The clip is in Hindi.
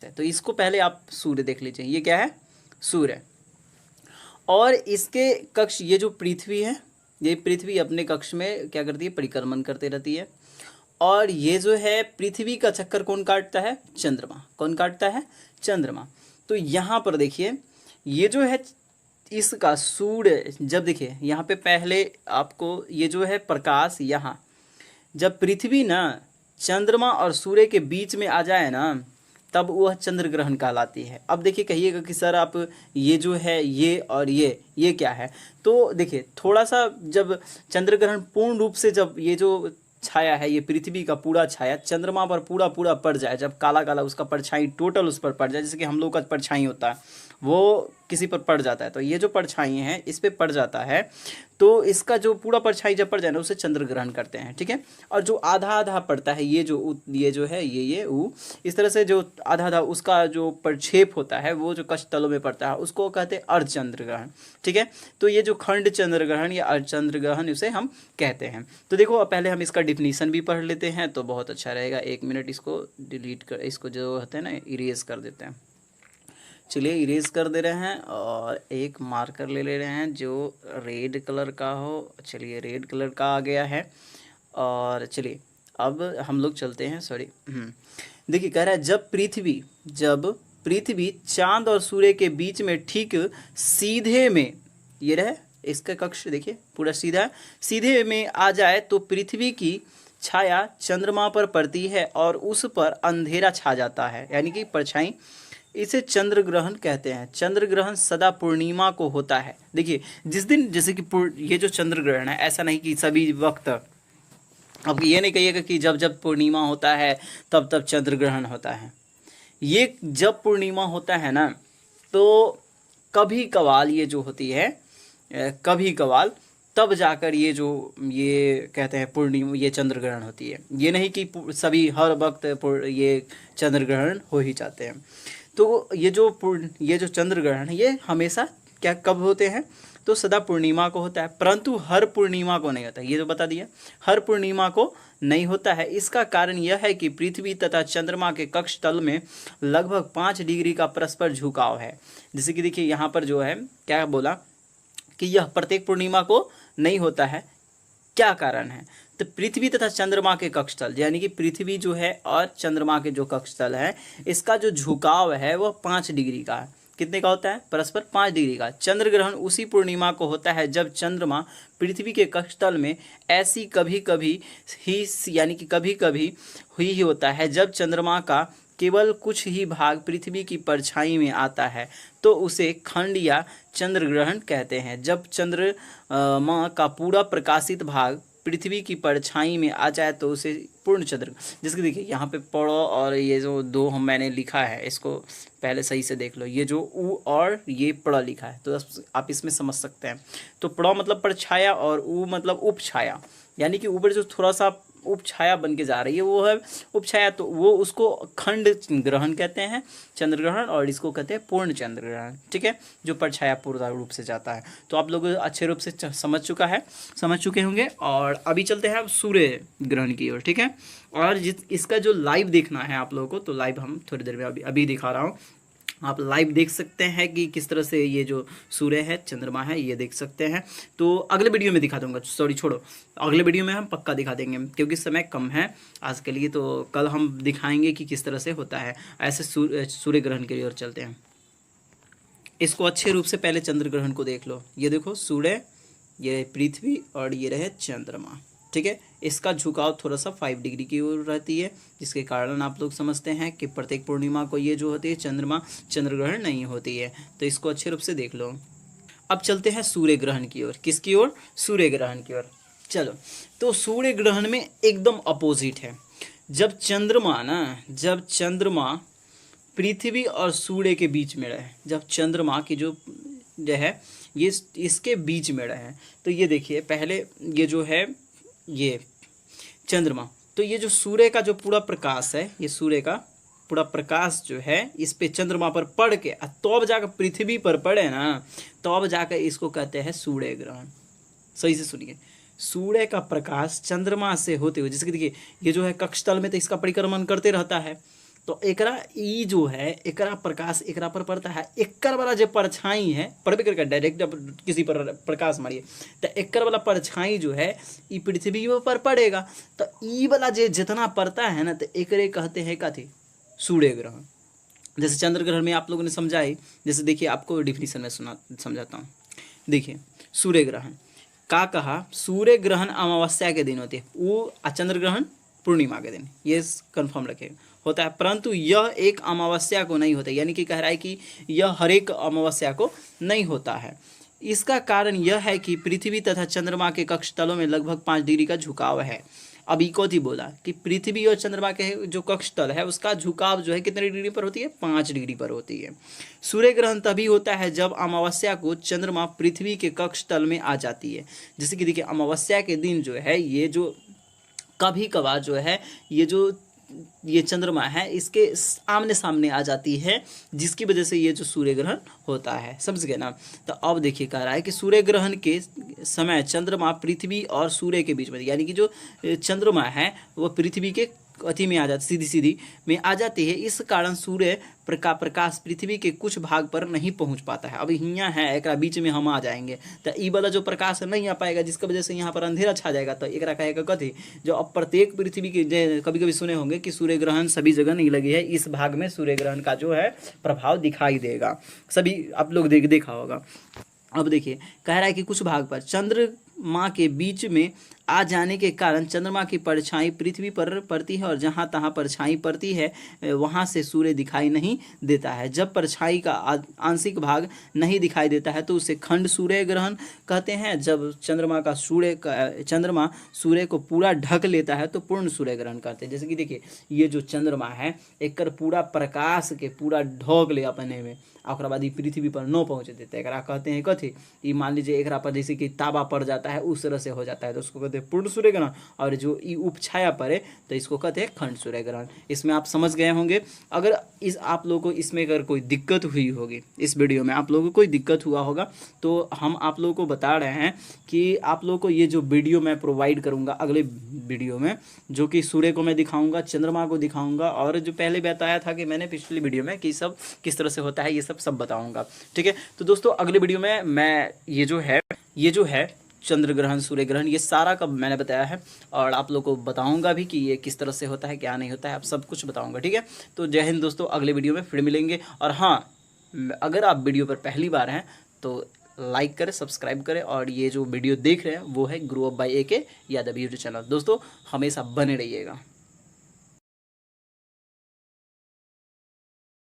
तो इसको पहले आप सूर्य देख लीजिए, ये क्या है, सूर्य। और इसके कक्ष, ये जो पृथ्वी है, ये पृथ्वी अपने कक्ष में क्या करती है, परिक्रमण करते रहती है। और ये जो है पृथ्वी का चक्कर कौन काटता है, चंद्रमा। कौन काटता है, चंद्रमा। तो यहाँ पर देखिए ये जो है इसका सूर्य, जब देखिए यहाँ पे पहले आपको ये जो है प्रकाश, यहाँ जब पृथ्वी ना चंद्रमा और सूर्य के बीच में आ जाए ना, तब वह चंद्र ग्रहण कहलाती है। अब देखिए कहिएगा कि सर आप ये जो है ये और ये क्या है। तो देखिए थोड़ा सा, जब चंद्र ग्रहण पूर्ण रूप से, जब ये जो छाया है, ये पृथ्वी का पूरा छाया चंद्रमा पर पूरा पूरा पड़ जाए, जब काला काला उसका परछाई टोटल उस पर पड़ जाए, जैसे कि हम लोग का परछाई होता है वो किसी पर पड़ जाता है, तो ये जो परछाई हैं इस पे पड़ जाता है, तो इसका जो पूरा परछाई जब पड़ जाए ना, उसे चंद्र ग्रहण करते हैं, ठीक है। और जो आधा आधा पड़ता है, ये जो है ये इस तरह से जो आधा आधा उसका जो प्रक्षेप होता है, वो जो कक्ष तलों में पड़ता है, उसको कहते हैं अर्धचंद्र ग्रहण, ठीक है। तो ये जो खंड चंद्र ग्रहण या अर्धचंद्र ग्रहण उसे हम कहते हैं। तो देखो अब पहले हम इसका डिफिनीशन भी पढ़ लेते हैं तो बहुत अच्छा रहेगा। 1 मिनट इसको डिलीट कर, इसको जो होता है ना इरेज कर देते हैं। चलिए इरेज कर दे रहे हैं और एक मार्कर ले रहे हैं जो रेड कलर का हो। चलिए रेड कलर का आ गया है। और चलिए अब हम लोग चलते हैं, सॉरी देखिए कह रहा है जब पृथ्वी चांद और सूर्य के बीच में ठीक सीधे में, ये रहे इसका कक्ष देखिए पूरा सीधे में आ जाए तो पृथ्वी की छाया चंद्रमा पर पड़ती है और उस पर अंधेरा छा जाता है, यानी कि परछाई। इसे चंद्र ग्रहण कहते हैं। चंद्र ग्रहण सदा पूर्णिमा को होता है। देखिए जिस दिन, जैसे कि ये जो चंद्र ग्रहण है, ऐसा नहीं कि सभी वक्त, अब ये नहीं कहिएगा कि जब जब पूर्णिमा होता है तब तब चंद्र ग्रहण होता है। ये जब पूर्णिमा होता है ना, तो कभी कभाल ये जो होती है, कभी कभाल तब जाकर ये कहते हैं पूर्णिमा, ये चंद्र ग्रहण होती है। ये नहीं कि सभी हर वक्त ये चंद्र ग्रहण हो ही जाते हैं। तो ये जो चंद्र ग्रहण है, ये हमेशा क्या कब होते हैं, तो सदा पूर्णिमा को होता है, परंतु हर पूर्णिमा को नहीं होता। ये तो बता दिया, हर पूर्णिमा को नहीं होता है। इसका कारण यह है कि पृथ्वी तथा चंद्रमा के कक्ष तल में लगभग 5 डिग्री का परस्पर झुकाव है। जैसे कि देखिए यहाँ पर जो है क्या बोला कि यह प्रत्येक पूर्णिमा को नहीं होता है। क्या कारण है, तो पृथ्वी तथा चंद्रमा के कक्षतल, यानी कि पृथ्वी जो है और चंद्रमा के जो कक्षतल है, इसका जो झुकाव है वह 5 डिग्री का है। कितने का होता है, परस्पर 5 डिग्री का। चंद्र ग्रहण उसी पूर्णिमा को होता है जब चंद्रमा पृथ्वी के कक्षतल में ऐसी कभी कभी ही, यानी कि कभी कभी हुई ही होता है, जब चंद्रमा का केवल कुछ ही भाग पृथ्वी की परछाई में आता है, तो उसे खंड या चंद्र ग्रहण कहते हैं। जब चंद्रमा का पूरा प्रकाशित भाग पृथ्वी की परछाई में आ जाए तो उसे पूर्ण चंद्र, जिसके देखिए यहाँ पे पढ़ो, और ये जो दो मैंने लिखा है इसको पहले सही से देख लो। ये जो उ और ये पड़ लिखा है, तो आप इसमें समझ सकते हैं। तो पड़ मतलब परछाया और उ मतलब उपछाया, यानी कि ऊपर जो थोड़ा सा उपछाया बन के जा रही है वो है उपछाया, तो वो उसको खंड ग्रहण कहते हैं, चंद्र ग्रहण, और इसको कहते हैं पूर्ण चंद्र ग्रहण, ठीक है, जो परछाया पूर्ण रूप से जाता है। तो आप लोग अच्छे रूप से समझ चुके होंगे। और अभी चलते हैं अब सूर्य ग्रहण की ओर, ठीक है। और इसका जो लाइव देखना है आप लोगों को, तो लाइव हम थोड़ी देर में अभी दिखा रहा हूँ। आप लाइव देख सकते हैं कि किस तरह से ये जो सूर्य है, चंद्रमा है, ये देख सकते हैं। तो अगले वीडियो में दिखा दूंगा, सॉरी छोड़ो, अगले वीडियो में हम पक्का दिखा देंगे, क्योंकि समय कम है आज के लिए। तो कल हम दिखाएंगे कि किस तरह से होता है। ऐसे सूर्य ग्रहण की ओर चलते हैं। इसको अच्छे रूप से पहले चंद्र ग्रहण को देख लो। ये देखो सूर्य, ये पृथ्वी, और ये रहे चंद्रमा, ठीक है। इसका झुकाव थोड़ा सा 5 डिग्री की ओर रहती है, जिसके कारण आप लोग समझते हैं कि प्रत्येक पूर्णिमा को ये जो होती है चंद्र ग्रहण नहीं होती है। तो इसको अच्छे रूप से देख लो। अब चलते हैं सूर्य ग्रहण की ओर। किसकी ओर, सूर्य ग्रहण की ओर। चलो, तो सूर्य ग्रहण में एकदम अपोजिट है। जब चंद्रमा पृथ्वी और सूर्य के बीच में रहे, जब चंद्रमा की जो है ये इसके बीच में रहे, तो ये देखिए पहले ये जो है ये चंद्रमा, तो ये जो सूर्य का जो पूरा प्रकाश है, ये सूर्य का पूरा प्रकाश जो है इस पे चंद्रमा पर पड़ के तो अब जाकर पृथ्वी पर पड़े ना, तो अब जाकर इसको कहते हैं सूर्य ग्रहण। सही से सुनिए, सूर्य का प्रकाश चंद्रमा से होते हुए, जैसे कि देखिए ये जो है कक्षतल में तो इसका परिक्रमण करते रहता है, तो एकरा ई जो है एकरा प्रकाश एकरा पर पड़ता है, एकर वाला जो परछाई है पड़बे करके डायरेक्ट किसी पर प्रकाश मारिए तो एकर वाला परछाई जो है ई पृथ्वी पर पड़ेगा। तो ई वाला जो जितना पड़ता है ना तो एकरे कहते हैं कथी, सूर्य ग्रहण। जैसे चंद्र ग्रहण में आप लोगों ने समझाई, जैसे देखिए आपको डिफिनीशन में समझाता हूँ। देखिए सूर्य ग्रहण का कहा, सूर्य ग्रहण अमावस्या के दिन होते हैं, वो चंद्र ग्रहण पूर्णिमा के दिन, ये कंफर्म रखेगा होता है, परंतु यह एक अमावस्या को नहीं होता, यानी कि कह रहा है कि यह हर एक अमावस्या को नहीं होता है। इसका कारण यह है कि पृथ्वी तथा चंद्रमा के कक्ष तलों में लगभग 5 डिग्री का झुकाव है। अभी को थी बोला कि पृथ्वी और चंद्रमा के जो कक्ष तल है उसका झुकाव जो है कितने डिग्री पर होती है, 5 डिग्री पर होती है। सूर्य ग्रहण तभी होता है जब अमावस्या को चंद्रमा पृथ्वी के कक्ष तल में आ जाती है। जैसे कि देखिए अमावस्या के दिन जो है ये जो कभी कभार जो है ये चंद्रमा है इसके आमने सामने आ जाती है, जिसकी वजह से ये जो सूर्य ग्रहण होता है, समझ गए ना। तो अब देखिए कह रहा है कि सूर्य ग्रहण के समय चंद्रमा पृथ्वी और सूर्य के बीच में, यानी कि जो चंद्रमा है वो पृथ्वी के अति में आ जाती, सीधी में आ जाती है। इस कारण सूर्य प्रकाश पृथ्वी के कुछ भाग पर नहीं पहुंच पाता है। अब यहाँ है एक बीच में हम आ जाएंगे तो ई वाला जो प्रकाश नहीं आ पाएगा, जिसकी वजह से यहाँ पर अंधेरा छा जाएगा। तो एक कहेगा कथी, जो अब प्रत्येक पृथ्वी के कभी कभी सुने होंगे कि सूर्य ग्रहण सभी जगह नहीं लगी है, इस भाग में सूर्य ग्रहण का जो है प्रभाव दिखाई देगा, सभी आप लोग देखा होगा। अब देखिए कह रहा है कि कुछ भाग पर चंद्रमा के बीच में आ जाने के कारण चंद्रमा की परछाई पृथ्वी पर पड़ती है और जहाँ तहाँ परछाई पड़ती है वहाँ से सूर्य दिखाई नहीं देता है। जब परछाई का आंशिक भाग नहीं दिखाई देता है तो उसे खंड सूर्य ग्रहण कहते हैं। जब चंद्रमा सूर्य को पूरा ढक लेता है तो पूर्ण सूर्य ग्रहण करते हैं। जैसे कि देखिए ये जो चंद्रमा है एक पूरा प्रकाश के पूरा ढक ले अपने में, और बाद पृथ्वी पर न पहुँचे देते हैं, एकरा कहते हैं कथी, ये मान लीजिए एकरा पर जैसे कि ताबा पड़ जाता है उस तरह से हो जाता है तो उसको कहते हैं पूर्ण सूर्य ग्रहण, और जो ये उपछाया पड़े तो इसको कहते हैं खंड सूर्य ग्रहण। इसमें आप समझ गए होंगे। अगर आप लोगों को इसमें अगर कोई दिक्कत हुई होगी, इस वीडियो में आप लोगों को कोई दिक्कत हुआ होगा तो हम आप लोगों को बता रहे हैं कि आप लोगों को ये जो वीडियो मैं प्रोवाइड करूँगा अगले वीडियो में, जो कि सूर्य को मैं दिखाऊँगा, चंद्रमा को दिखाऊँगा, और जो पहले बताया था कि मैंने पिछली वीडियो में कि सब किस तरह से होता है ये सब बताऊँगा। ठीक है, तो दोस्तों अगले वीडियो में मैं ये जो है चंद्र ग्रहण सूर्य ग्रहण ये सारा का मैंने बताया है, और आप लोग को बताऊंगा भी कि ये किस तरह से होता है क्या नहीं होता है, आप सब कुछ बताऊंगा। ठीक है, तो जय हिंद दोस्तों, अगले वीडियो में फिर मिलेंगे। और हाँ, अगर आप वीडियो पर पहली बार हैं तो लाइक करें, सब्सक्राइब करें, और ये जो वीडियो देख रहे हैं वो है grow up by AK Yadav YouTube channel. दोस्तों हमेशा बने रहिएगा।